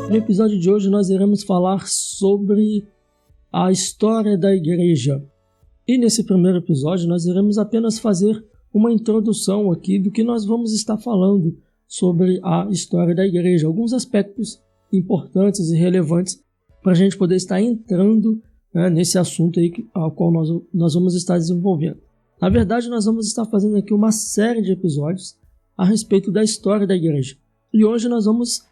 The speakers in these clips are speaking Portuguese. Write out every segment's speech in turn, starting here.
No episódio de hoje nós iremos falar sobre a história da igreja. E nesse primeiro episódio nós iremos apenas fazer uma introdução aqui do que nós vamos estar falando sobre a história da igreja. Alguns aspectos importantes e relevantes para a gente poder estar entrando, né, nesse assunto aí ao qual nós vamos estar desenvolvendo. Na verdade, nós vamos estar fazendo aqui uma série de episódios a respeito da história da igreja. E hoje nós vamos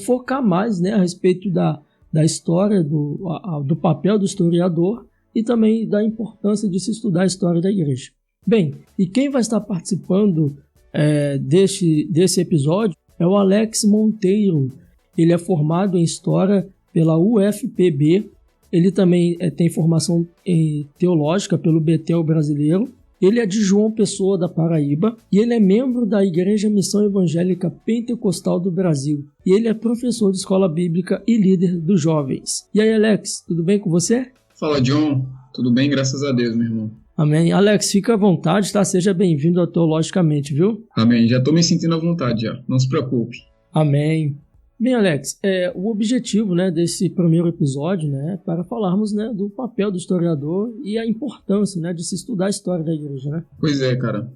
focar mais, né, a respeito da história, do papel do historiador e também da importância de se estudar a história da igreja. Bem, e quem vai estar participando desse episódio é o Alex Monteiro. Ele é formado em História pela UFPB. Ele também tem formação teológica pelo Betel Brasileiro. Ele é de João Pessoa, da Paraíba, e ele é membro da Igreja Missão Evangélica Pentecostal do Brasil. E ele é professor de escola bíblica e líder dos jovens. E aí, Alex, tudo bem com você? Fala, John. Tudo bem, graças a Deus, meu irmão. Amém. Alex, fica à vontade, tá? Seja bem-vindo ao Teologicamente, viu? Amém. Já estou me sentindo à vontade, já. Não se preocupe. Amém. Bem, Alex, o objetivo, né, desse primeiro episódio, né, é para falarmos, né, do papel do historiador e a importância, né, de se estudar a história da igreja, né? Pois é, cara.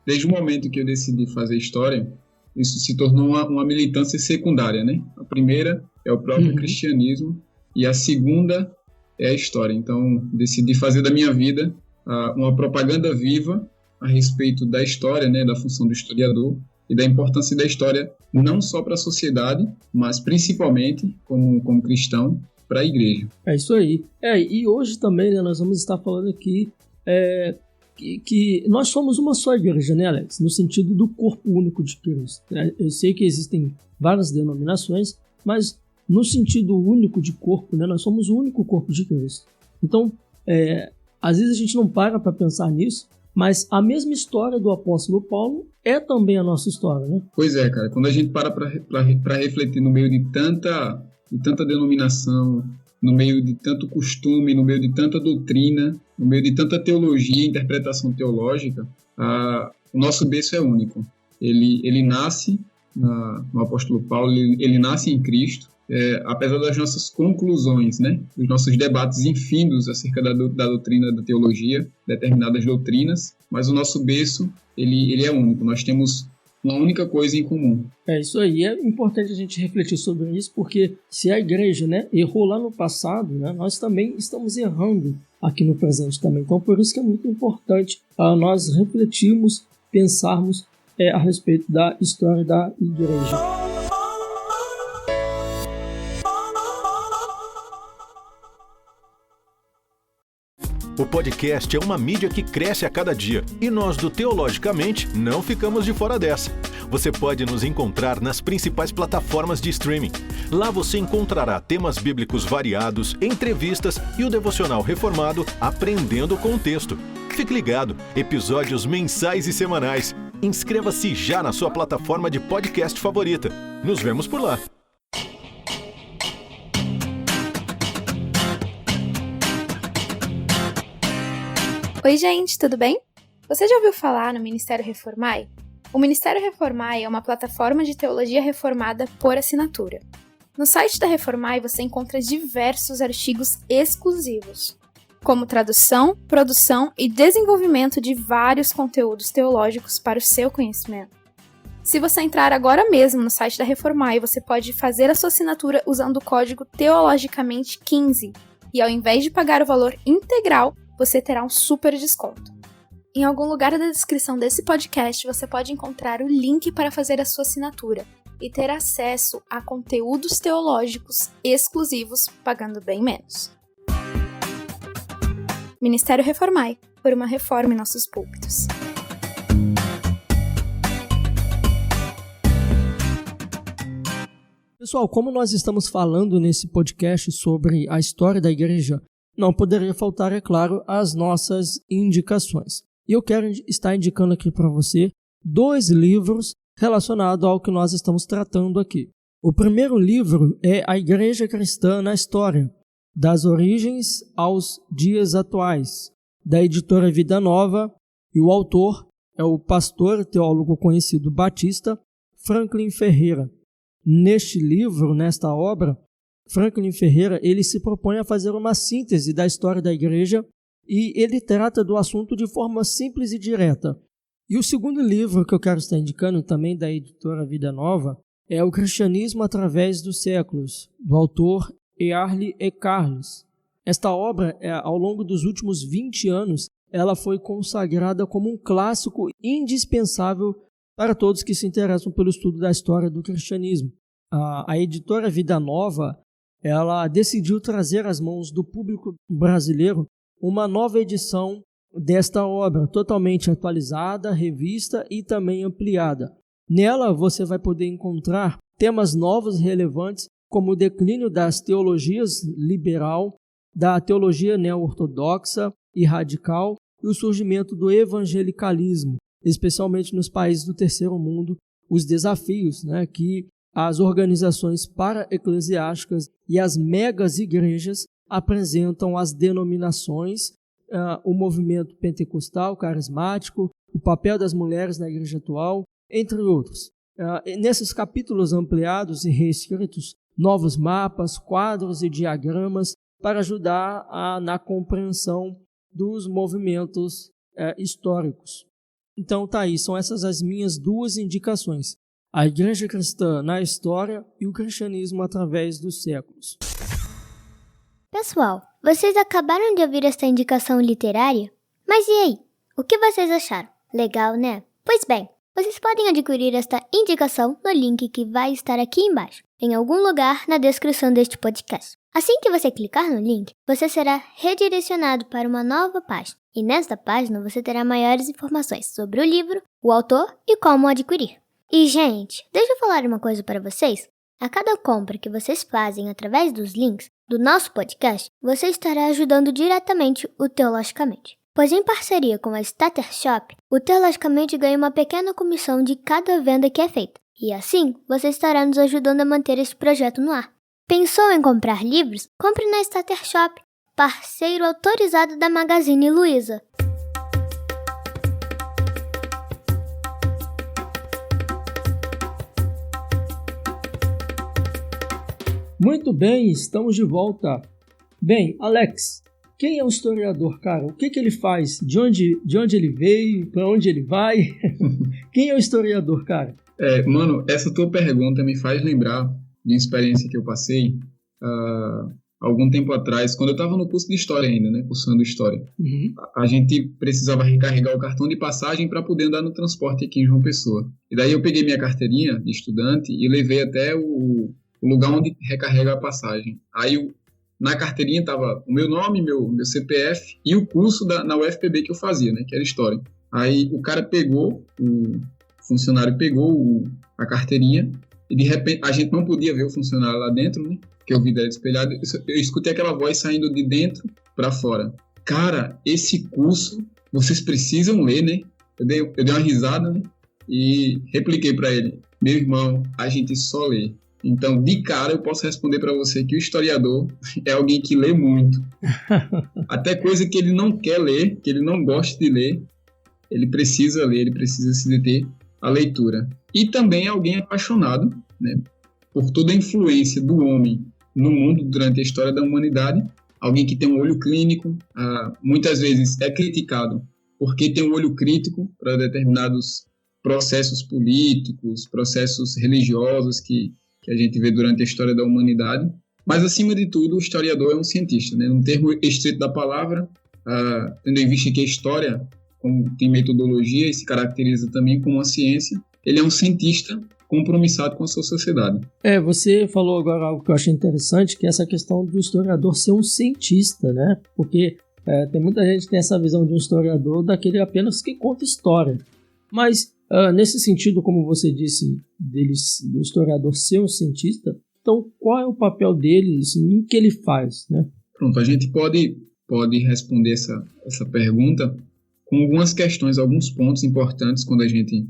Desde o momento que eu decidi fazer história, isso se tornou uma militância secundária, né? A primeira é o próprio cristianismo e a segunda é a história. Então, decidi fazer da minha vida uma propaganda viva a respeito da história, né, da função do historiador e da importância da história não só para a sociedade, mas principalmente como cristão para a igreja. É isso aí. E hoje também, né, nós vamos estar falando aqui que nós somos uma só igreja, né, Alex? No sentido do corpo único de Cristo. Eu sei que existem várias denominações, mas no sentido único de corpo, né, nós somos o único corpo de Cristo. Então, às vezes a gente não para pensar nisso, mas a mesma história do apóstolo Paulo é também a nossa história, né? Pois é, cara. Quando a gente para refletir no meio de tanta denominação, no meio de tanto costume, no meio de tanta doutrina, no meio de tanta teologia e interpretação teológica, o nosso berço é único. Ele nasce no apóstolo Paulo, ele nasce em Cristo, apesar das nossas conclusões, né, dos nossos debates infindos acerca da doutrina da teologia, determinadas doutrinas, mas o nosso berço, ele é único. Nós temos uma única coisa em comum. É isso aí. É importante a gente refletir sobre isso, porque se a igreja, né, errou lá no passado, né, nós também estamos errando aqui no presente também. Então, por isso que é muito importante nós refletirmos, pensarmos a respeito da história da igreja. O podcast é uma mídia que cresce a cada dia e nós do Teologicamente não ficamos de fora dessa. Você pode nos encontrar nas principais plataformas de streaming. Lá você encontrará temas bíblicos variados, entrevistas e o devocional reformado Aprendendo com o Texto. Fique ligado, episódios mensais e semanais. Inscreva-se já na sua plataforma de podcast favorita. Nos vemos por lá. Oi, gente, tudo bem? Você já ouviu falar no Ministério Reformai? O Ministério Reformai é uma plataforma de teologia reformada por assinatura. No site da Reformai você encontra diversos artigos exclusivos, como tradução, produção e desenvolvimento de vários conteúdos teológicos para o seu conhecimento. Se você entrar agora mesmo no site da Reformai, você pode fazer a sua assinatura usando o código Teologicamente15 e ao invés de pagar o valor integral, você terá um super desconto. Em algum lugar da descrição desse podcast, você pode encontrar o link para fazer a sua assinatura e ter acesso a conteúdos teológicos exclusivos, pagando bem menos. Ministério Reformai, por uma reforma em nossos púlpitos. Pessoal, como nós estamos falando nesse podcast sobre a história da igreja, não poderia faltar, é claro, as nossas indicações. E eu quero estar indicando aqui para você 2 livros relacionados ao que nós estamos tratando aqui. O primeiro livro é A Igreja Cristã na História, das origens aos dias atuais, da editora Vida Nova, e o autor é o pastor e teólogo conhecido batista Franklin Ferreira. neste livro, nesta obra, Franklin Ferreira, ele se propõe a fazer uma síntese da história da igreja e ele trata do assunto de forma simples e direta. E o segundo livro que eu quero estar indicando, também da editora Vida Nova, é O Cristianismo através dos Séculos, do autor Early E. Carles. Esta obra, ao longo dos últimos 20 anos, ela foi consagrada como um clássico indispensável para todos que se interessam pelo estudo da história do cristianismo. A editora Vida Nova, ela decidiu trazer às mãos do público brasileiro uma nova edição desta obra, totalmente atualizada, revista e também ampliada. Nela você vai poder encontrar temas novos e relevantes, como o declínio das teologias liberal, da teologia neo-ortodoxa e radical e o surgimento do evangelicalismo, especialmente nos países do terceiro mundo, os desafios que as organizações para-eclesiásticas e as megas igrejas apresentam às denominações, o movimento pentecostal, carismático, o papel das mulheres na igreja atual, entre outros. Nesses capítulos ampliados e reescritos, novos mapas, quadros e diagramas para ajudar na compreensão dos movimentos históricos. Então tá aí, são essas as minhas duas indicações: a Igreja Cristã na História e o Cristianismo através dos Séculos. Pessoal, vocês acabaram de ouvir esta indicação literária? Mas e aí? O que vocês acharam? Legal, né? Pois bem, vocês podem adquirir esta indicação no link que vai estar aqui embaixo, em algum lugar na descrição deste podcast. Assim que você clicar no link, você será redirecionado para uma nova página. E nesta página você terá maiores informações sobre o livro, o autor e como adquirir. E, gente, deixa eu falar uma coisa para vocês. A cada compra que vocês fazem através dos links do nosso podcast, você estará ajudando diretamente o Teologicamente. Pois em parceria com a Starter Shop, o Teologicamente ganha uma pequena comissão de cada venda que é feita. E assim, você estará nos ajudando a manter este projeto no ar. Pensou em comprar livros? Compre na Starter Shop, parceiro autorizado da Magazine Luiza. Muito bem, estamos de volta. Bem, Alex, quem é o historiador, cara? O que ele faz? De onde ele veio? Para onde ele vai? Quem é o historiador, cara? Mano, essa tua pergunta me faz lembrar de uma experiência que eu passei algum tempo atrás, quando eu estava no curso de História ainda, né? Cursando História. Uhum. A gente precisava recarregar o cartão de passagem para poder andar no transporte aqui em João Pessoa. E daí eu peguei minha carteirinha de estudante e levei até o lugar onde recarrega a passagem. Aí na carteirinha estava o meu nome, meu CPF e o curso na UFPB que eu fazia, né? Que era História. Aí o cara pegou, o funcionário pegou a carteirinha e de repente a gente não podia ver o funcionário lá dentro, né? Porque o vidro era espelhado. Eu escutei aquela voz saindo de dentro para fora. Cara, esse curso vocês precisam ler, né? Eu dei uma risada, né? E repliquei para ele: meu irmão, a gente só lê. Então, de cara, eu posso responder para você que o historiador é alguém que lê muito. Até coisa que ele não quer ler, que ele não gosta de ler, ele precisa ler, ele precisa se deter à leitura. E também é alguém apaixonado, né, por toda a influência do homem no mundo durante a história da humanidade. Alguém que tem um olho clínico, muitas vezes é criticado porque tem um olho crítico para determinados processos políticos, processos religiosos que a gente vê durante a história da humanidade. Mas, acima de tudo, o historiador é um cientista, né? No termo estrito da palavra, tendo em vista que a história, como tem metodologia e se caracteriza também como uma ciência, ele é um cientista compromissado com a sua sociedade. Você falou agora algo que eu achei interessante, que é essa questão do historiador ser um cientista, né? Porque tem muita gente que tem essa visão de um historiador daquele apenas que conta história. Mas, nesse sentido, como você disse, do historiador ser um cientista, então qual é o papel dele e o que ele faz, né? Pronto, a gente pode responder essa pergunta com algumas questões, alguns pontos importantes quando a gente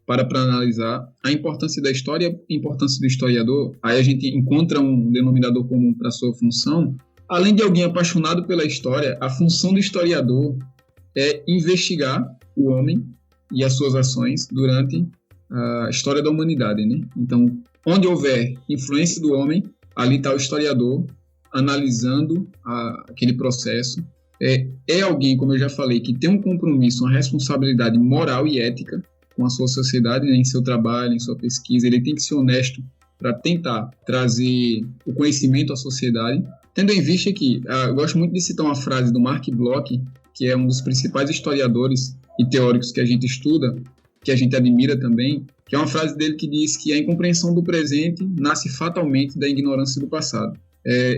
para analisar a importância da história, a importância do historiador. Aí a gente encontra um denominador comum para a sua função. Além de alguém apaixonado pela história, a função do historiador é investigar o homem e as suas ações durante a história da humanidade, né? Então, onde houver influência do homem, ali está o historiador analisando aquele processo. É alguém, como eu já falei, que tem um compromisso, uma responsabilidade moral e ética com a sua sociedade, né, em seu trabalho, em sua pesquisa. Ele tem que ser honesto para tentar trazer o conhecimento à sociedade, tendo em vista que, eu gosto muito de citar uma frase do Mark Bloch, que é um dos principais historiadores e teóricos que a gente estuda, que a gente admira também, que é uma frase dele que diz que a incompreensão do presente nasce fatalmente da ignorância do passado.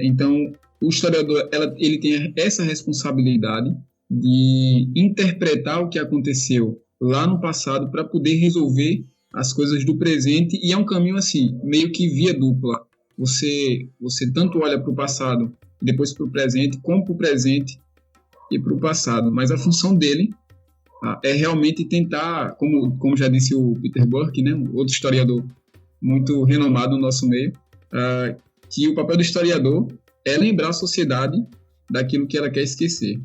Então, o historiador ele tem essa responsabilidade de interpretar o que aconteceu lá no passado para poder resolver as coisas do presente, e é um caminho assim, meio que via dupla. Você tanto olha para o passado e depois para o presente, como para o presente e para o passado. Mas a função dele é realmente tentar, como já disse o Peter Burke, né, outro historiador muito renomado no nosso meio, que o papel do historiador é lembrar a sociedade daquilo que ela quer esquecer.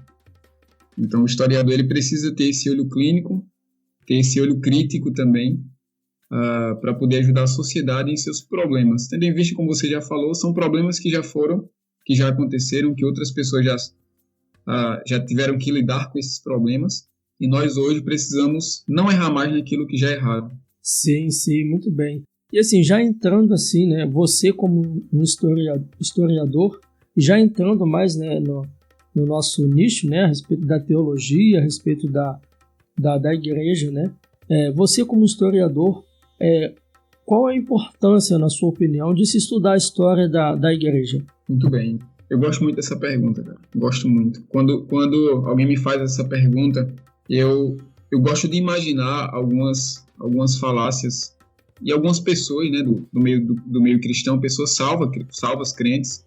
Então, o historiador ele precisa ter esse olho clínico, ter esse olho crítico também, para poder ajudar a sociedade em seus problemas. Tendo em vista, como você já falou, são problemas que já foram, que já aconteceram, que outras pessoas já tiveram que lidar com esses problemas, e nós hoje precisamos não errar mais naquilo que já erraram. Sim, muito bem. E assim, já entrando assim, né, você como um historiador, já entrando mais, né, no nosso nicho, né, a respeito da teologia, a respeito da igreja, né, você como historiador, qual a importância, na sua opinião, de se estudar a história da igreja? Muito bem. Eu gosto muito dessa pergunta, cara. Gosto muito. Quando alguém me faz essa pergunta, eu gosto de imaginar algumas falácias e algumas pessoas, né, do meio cristão, pessoas salvas crentes,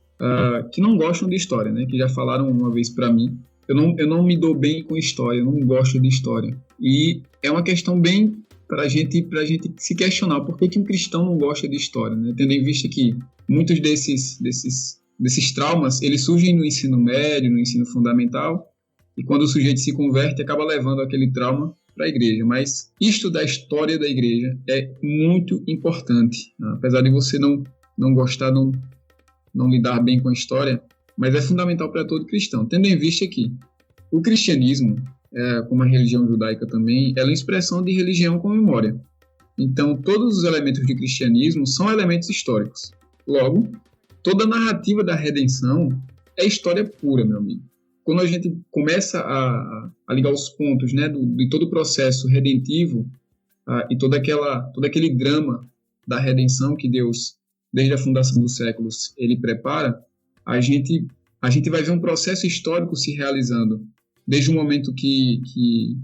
que não gostam de história, né, que já falaram uma vez para mim, eu não me dou bem com história, eu não gosto de história. E é uma questão bem pra gente se questionar por que um cristão não gosta de história, né, tendo em vista que muitos desses traumas, eles surgem no ensino médio, no ensino fundamental, e quando o sujeito se converte, acaba levando aquele trauma para a igreja. Mas estudar a história da igreja é muito importante. Apesar de você não gostar, não lidar bem com a história, mas é fundamental para todo cristão. Tendo em vista que o cristianismo, como a religião judaica também, ela é uma expressão de religião com memória. Então, todos os elementos de cristianismo são elementos históricos. Logo, toda a narrativa da redenção é história pura, meu amigo. Quando a gente começa a ligar os pontos, né, de todo o processo redentivo e todo aquele drama da redenção que Deus, desde a fundação dos séculos, ele prepara, a gente vai ver um processo histórico se realizando desde o momento que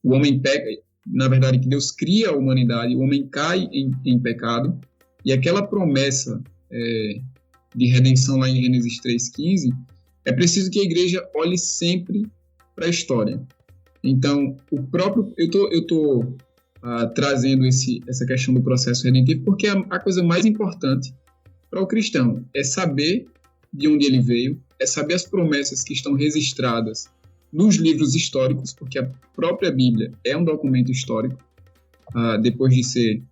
o homem peca, na verdade, que Deus cria a humanidade, o homem cai em pecado, e aquela promessa de redenção lá em Gênesis 3,15, é preciso que a igreja olhe sempre para a história. Então, eu estou trazendo essa questão do processo redentivo porque a coisa mais importante para o cristão é saber de onde ele veio, é saber as promessas que estão registradas nos livros históricos, porque a própria Bíblia é um documento histórico, depois de ser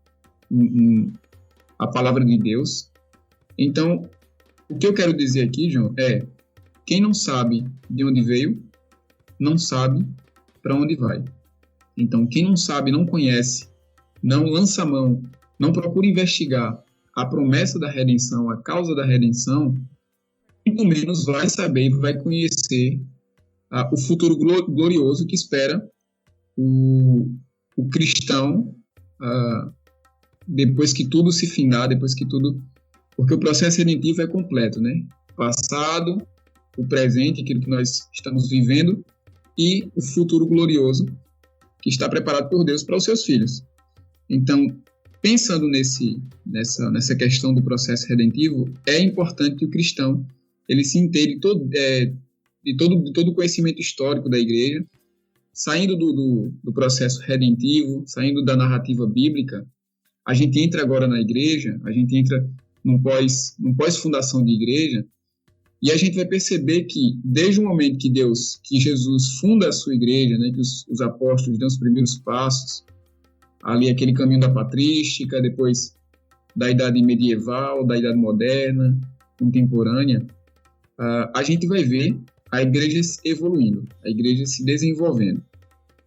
a palavra de Deus. Então, o que eu quero dizer aqui, João, quem não sabe de onde veio, não sabe para onde vai. Então, quem não sabe, não conhece, não lança a mão, não procura investigar a promessa da redenção, a causa da redenção, muito menos vai saber, vai conhecer o futuro glorioso que espera o cristão depois que tudo se findar, porque o processo redentivo é completo, né? Passado, o presente, aquilo que nós estamos vivendo, e o futuro glorioso que está preparado por Deus para os seus filhos. Então, pensando nessa questão do processo redentivo, é importante que o cristão ele se inteire de todo o conhecimento histórico da igreja, saindo do processo redentivo, saindo da narrativa bíblica. A gente entra agora na igreja, a gente entra num pós-fundação de igreja, e a gente vai perceber que, desde o momento que Jesus funda a sua igreja, né, que os apóstolos dão os primeiros passos, ali aquele caminho da patrística, depois da idade medieval, da idade moderna, contemporânea, a gente vai ver a igreja evoluindo, a igreja se desenvolvendo.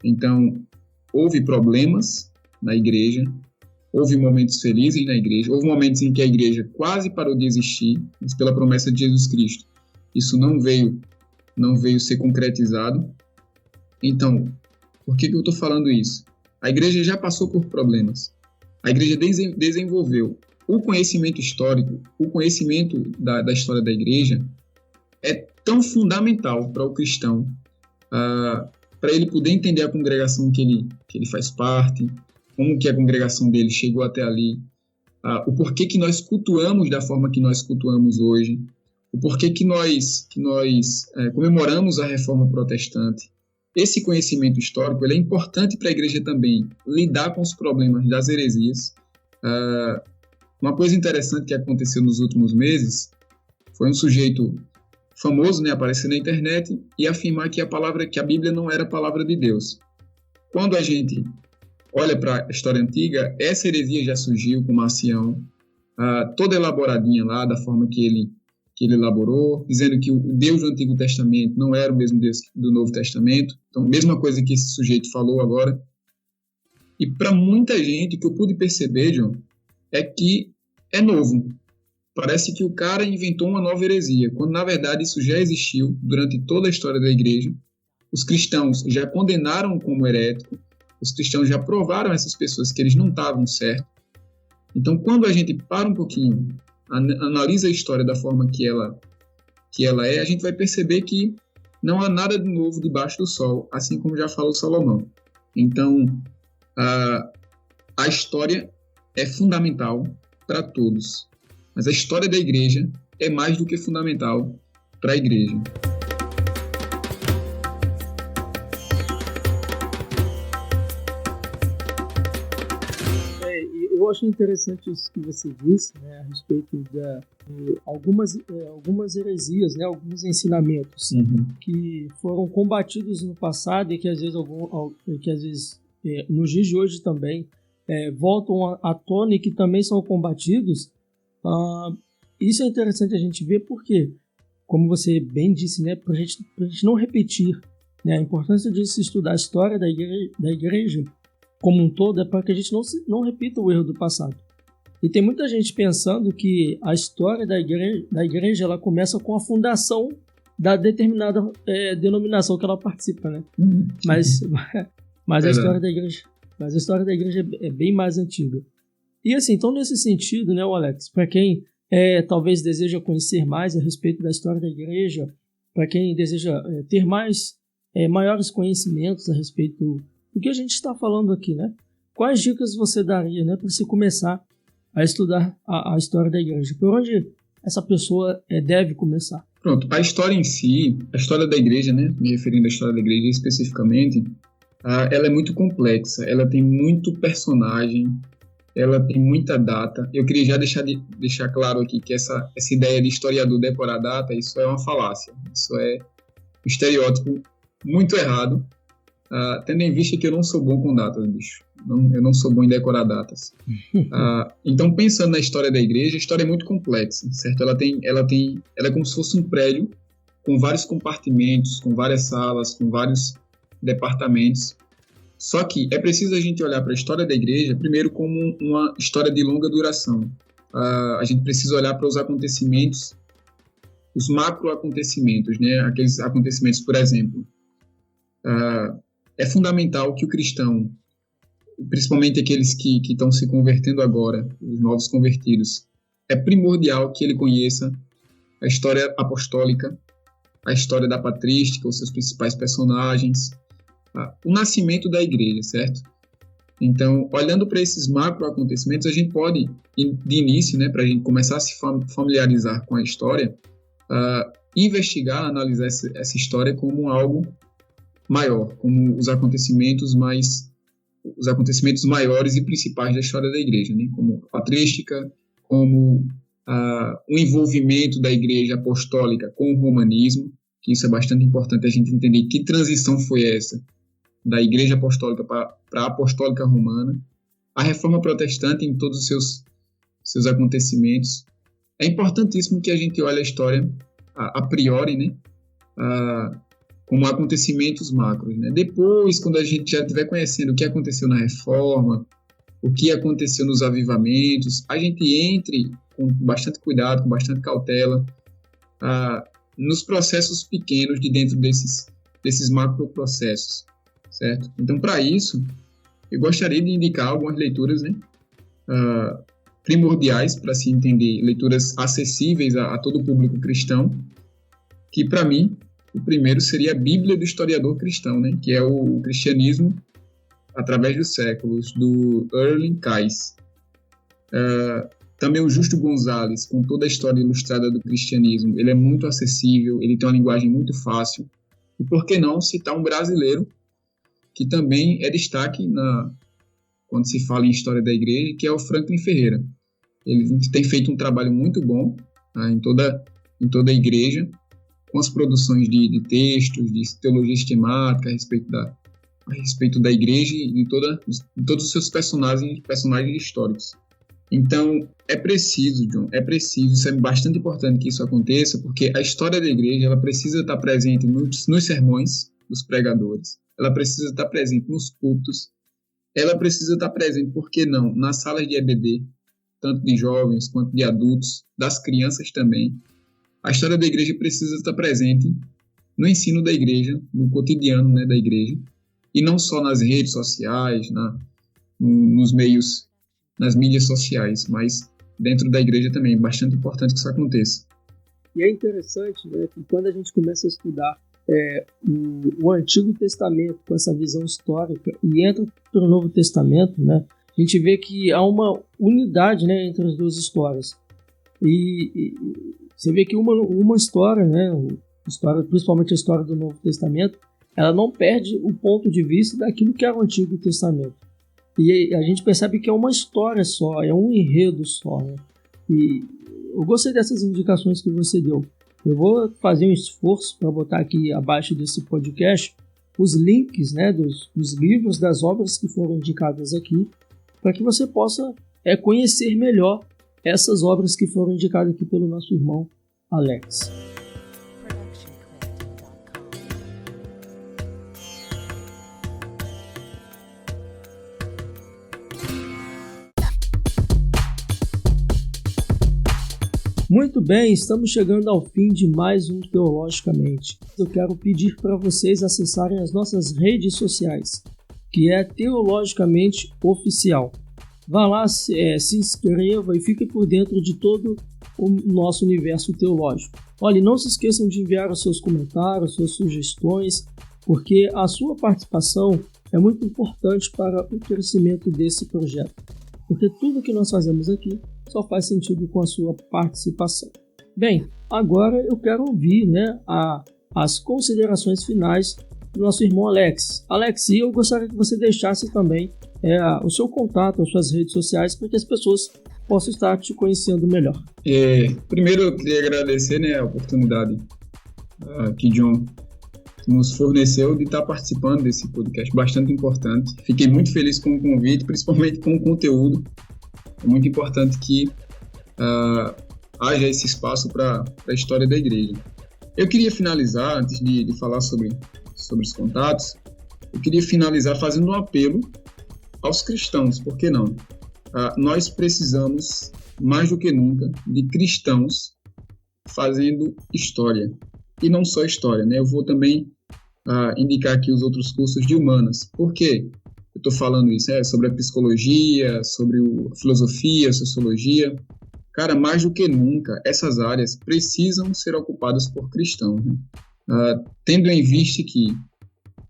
Então, houve problemas na igreja, houve momentos felizes na igreja, houve momentos em que a igreja quase parou de existir, mas pela promessa de Jesus Cristo, isso não veio ser concretizado. Então, por que eu estou falando isso? A igreja já passou por problemas. A igreja desenvolveu o conhecimento histórico, o conhecimento da história da igreja é tão fundamental para o cristão, para ele poder entender a congregação que ele faz parte, como que a congregação dele chegou até ali, o porquê que nós cultuamos da forma que nós cultuamos hoje, o porquê que nós comemoramos a Reforma Protestante. Esse conhecimento histórico ele é importante para a igreja também lidar com os problemas das heresias. Uma coisa interessante que aconteceu nos últimos meses foi um sujeito famoso, né, aparecer na internet e afirmar que a Bíblia não era a palavra de Deus. Quando a gente olha para a história antiga, essa heresia já surgiu com Marcião, toda elaboradinha lá, da forma que ele elaborou, dizendo que o Deus do Antigo Testamento não era o mesmo Deus do Novo Testamento. Então, mesma coisa que esse sujeito falou agora. E para muita gente, o que eu pude perceber, John, é que é novo. Parece que o cara inventou uma nova heresia, quando na verdade isso já existiu durante toda a história da igreja. Os cristãos já condenaram como herético, os cristãos já provaram a essas pessoas que eles não estavam certos. Então, quando a gente para um pouquinho, analisa a história da forma que ela é, a gente vai perceber que não há nada de novo debaixo do sol, assim como já falou Salomão. Então, a história é fundamental para todos. Mas a história da igreja é mais do que fundamental para a igreja. Eu acho interessante isso que você disse, né, a respeito de algumas heresias, né, alguns ensinamentos que foram combatidos no passado e que às vezes nos dias de hoje também voltam à tona e que também são combatidos. Isso é interessante a gente ver porque, como você bem disse, né, para a gente não repetir, né, a importância de se estudar a história da igreja como um todo é para que a gente não repita o erro do passado. E tem muita gente pensando que a história da igreja ela começa com a fundação da determinada denominação que ela participa, né? Mas a história da igreja é bem mais antiga. E assim, então nesse sentido, né, Alex, para quem talvez deseja conhecer mais a respeito da história da igreja, para quem deseja ter maiores conhecimentos a respeito do que a gente está falando aqui, né? Quais dicas você daria, né, para se começar a estudar a história da igreja? Por onde essa pessoa deve começar? Pronto, a história em si, a história da igreja, né, me referindo à história da igreja especificamente, ela é muito complexa, ela tem muito personagem, ela tem muita data. Eu queria já deixar claro aqui que essa ideia de historiador decorar data, isso é uma falácia, isso é um estereótipo muito errado, tendo em vista que eu não sou bom com datas, bicho. Eu não sou bom em decorar datas. Então, pensando na história da igreja, a história é muito complexa, certo? Ela é como se fosse um prédio com vários compartimentos, com várias salas, com vários departamentos. Só que é preciso a gente olhar para a história da igreja, primeiro, como uma história de longa duração. A gente precisa olhar para os acontecimentos, os macro-acontecimentos, né? Aqueles acontecimentos, por exemplo. É fundamental que o cristão, principalmente aqueles que estão se convertendo agora, os novos convertidos, é primordial que ele conheça a história apostólica, a história da patrística, os seus principais personagens, o nascimento da igreja, certo? Então, olhando para esses macro-acontecimentos, a gente pode, de início, né, para a gente começar a se familiarizar com a história, investigar, analisar essa história como algo maior, como os acontecimentos maiores e principais da história da igreja, né? Como a patrística, como o envolvimento da igreja apostólica com o romanismo, que isso é bastante importante a gente entender que transição foi essa da igreja apostólica para a apostólica romana, a reforma protestante em todos os seus acontecimentos. É importantíssimo que a gente olhe a história a priori, né? Como acontecimentos macros, né? Depois, quando a gente já estiver conhecendo o que aconteceu na Reforma, o que aconteceu nos avivamentos, a gente entre com bastante cuidado, com bastante cautela, nos processos pequenos de dentro desses macroprocessos, certo? Então, para isso, eu gostaria de indicar algumas leituras, né, primordiais para se entender, leituras acessíveis a todo o público cristão, que, para mim, o primeiro seria a Bíblia do Historiador Cristão, né, que é o Cristianismo através dos séculos, do Erling Kais. Também o Justo Gonzalez, com toda a história ilustrada do cristianismo. Ele é muito acessível, ele tem uma linguagem muito fácil. E por que não citar um brasileiro, que também é destaque quando se fala em história da igreja, que é o Franklin Ferreira. Ele tem feito um trabalho muito bom, tá, em toda a igreja, com as produções de textos, de teologia sistemática a respeito da igreja e de todos os seus personagens históricos. Então, é preciso, isso é bastante importante que isso aconteça, porque a história da igreja ela precisa estar presente nos sermões dos pregadores, ela precisa estar presente nos cultos, ela precisa estar presente, por que não, nas salas de EBD, tanto de jovens quanto de adultos, das crianças também. A história da igreja precisa estar presente no ensino da igreja, no cotidiano, né, da igreja, e não só nas redes sociais, nos meios, nas mídias sociais, mas dentro da igreja também. É bastante importante que isso aconteça. E é interessante, né, que quando a gente começa a estudar o Antigo Testamento com essa visão histórica e entra para o Novo Testamento, né, a gente vê que há uma unidade, né, entre as duas histórias. E você vê que uma história, né, principalmente a história do Novo Testamento, ela não perde o ponto de vista daquilo que era o Antigo Testamento. E a gente percebe que é uma história só, é um enredo só, né? E eu gostei dessas indicações que você deu. Eu vou fazer um esforço para botar aqui abaixo desse podcast os links, né, dos livros, das obras que foram indicadas aqui, para que você possa conhecer melhor essas obras que foram indicadas aqui pelo nosso irmão Alex. Muito bem, estamos chegando ao fim de mais um Teologicamente. Eu quero pedir para vocês acessarem as nossas redes sociais, que é Teologicamente Oficial. Vá lá, se inscreva e fique por dentro de todo o nosso universo teológico. Olha, não se esqueçam de enviar os seus comentários, suas sugestões, porque a sua participação é muito importante para o crescimento desse projeto. Porque tudo que nós fazemos aqui só faz sentido com a sua participação. Bem, agora eu quero ouvir, né, as considerações finais do nosso irmão Alex. Alex, eu gostaria que você deixasse também o seu contato, as suas redes sociais, para que as pessoas possam estar te conhecendo melhor. Primeiro eu queria agradecer, né, a oportunidade que John nos forneceu de estar participando desse podcast bastante importante. Fiquei muito feliz com o convite, principalmente com o conteúdo. É muito importante que haja esse espaço para a história da igreja. Eu queria finalizar, antes de falar sobre os contatos, eu queria finalizar fazendo um apelo aos cristãos, por que não? Nós precisamos, mais do que nunca, de cristãos fazendo história. E não só história, né? Eu vou também indicar aqui os outros cursos de humanas. Por quê? Eu estou falando isso, sobre a psicologia, sobre a filosofia, a sociologia. Cara, mais do que nunca, essas áreas precisam ser ocupadas por cristãos, né? Tendo em vista que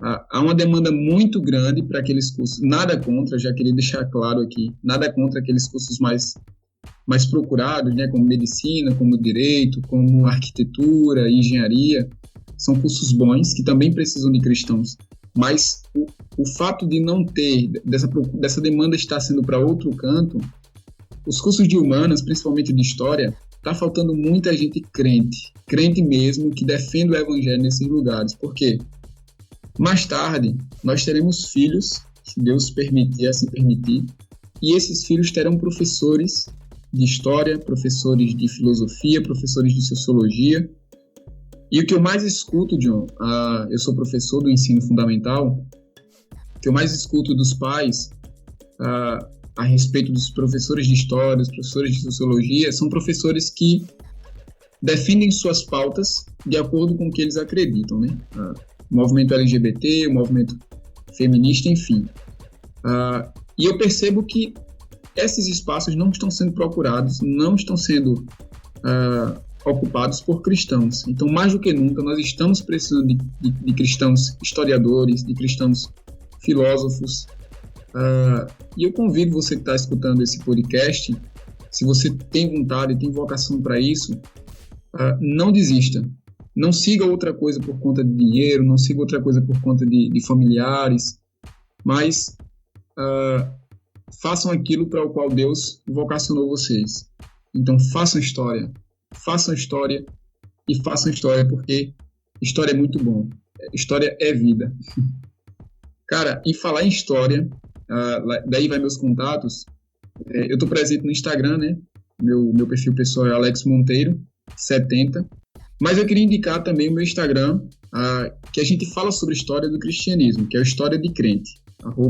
há uma demanda muito grande para aqueles cursos, nada contra, já queria deixar claro aqui, nada contra aqueles cursos mais procurados, né, como medicina, como direito, como arquitetura, engenharia. São cursos bons que também precisam de cristãos, mas o fato de não ter, dessa demanda estar sendo para outro canto, os cursos de humanas, principalmente de história, está faltando muita gente crente mesmo, que defende o evangelho nesses lugares. Por quê? Mais tarde, nós teremos filhos, se Deus permitir, assim permitir, e esses filhos terão professores de história, professores de filosofia, professores de sociologia. E o que eu mais escuto, John, eu sou professor do ensino fundamental, o que eu mais escuto dos pais a respeito dos professores de história, dos professores de sociologia, são professores que defendem suas pautas de acordo com o que eles acreditam, né? O movimento LGBT, o movimento feminista, enfim. E eu percebo que esses espaços não estão sendo procurados, não estão sendo ocupados por cristãos. Então, mais do que nunca, nós estamos precisando de cristãos historiadores, de cristãos filósofos. E eu convido você que está escutando esse podcast, se você tem vontade, tem vocação para isso, não desista. Não siga outra coisa por conta de dinheiro, não siga outra coisa por conta de familiares, mas façam aquilo para o qual Deus vocacionou vocês. Então, façam história e façam história, porque história é muito bom. História é vida. Cara, em falar em história, daí vai meus contatos. Eu estou presente no Instagram, né? Meu perfil pessoal é Alex Monteiro 70. Mas eu queria indicar também o meu Instagram, que a gente fala sobre história do cristianismo, que é o História de Crente,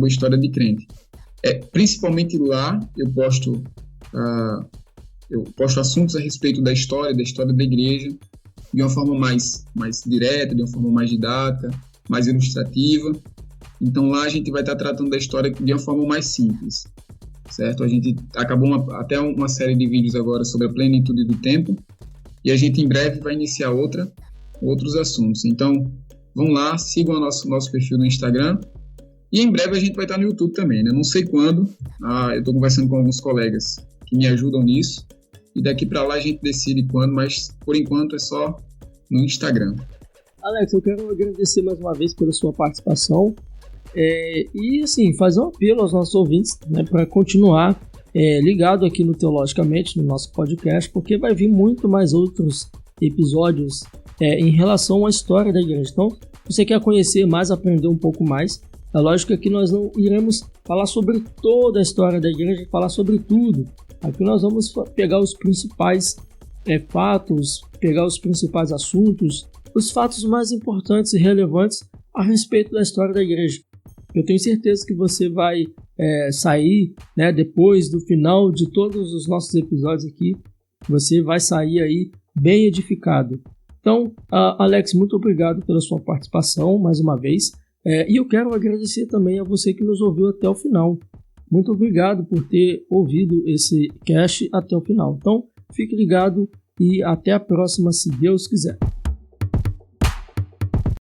@História de Crente. Principalmente lá eu posto assuntos a respeito da história da igreja, de uma forma mais direta, de uma forma mais didática, mais ilustrativa. Então lá a gente vai estar tratando da história de uma forma mais simples, certo? A gente acabou até uma série de vídeos agora sobre a plenitude do tempo, e a gente em breve vai iniciar outros assuntos. Então, vão lá, sigam o nosso perfil no Instagram, e em breve a gente vai estar no YouTube também, né? Não sei quando, eu estou conversando com alguns colegas que me ajudam nisso, e daqui para lá a gente decide quando, mas por enquanto é só no Instagram. Alex, eu quero agradecer mais uma vez pela sua participação, e assim, fazer um apelo aos nossos ouvintes, né, para continuar ligado aqui no Teologicamente, no nosso podcast, porque vai vir muito mais outros episódios em relação à história da igreja. Então, se você quer conhecer mais, aprender um pouco mais, é lógico que aqui nós não iremos falar sobre toda a história da igreja, falar sobre tudo. Aqui nós vamos pegar os principais fatos, pegar os principais assuntos, os fatos mais importantes e relevantes a respeito da história da igreja. Eu tenho certeza que você vai sair, né, depois do final de todos os nossos episódios aqui, você vai sair aí bem edificado. Então, Alex, muito obrigado pela sua participação mais uma vez. E eu quero agradecer também a você que nos ouviu até o final. Muito obrigado por ter ouvido esse cast até o final. Então, fique ligado e até a próxima, se Deus quiser.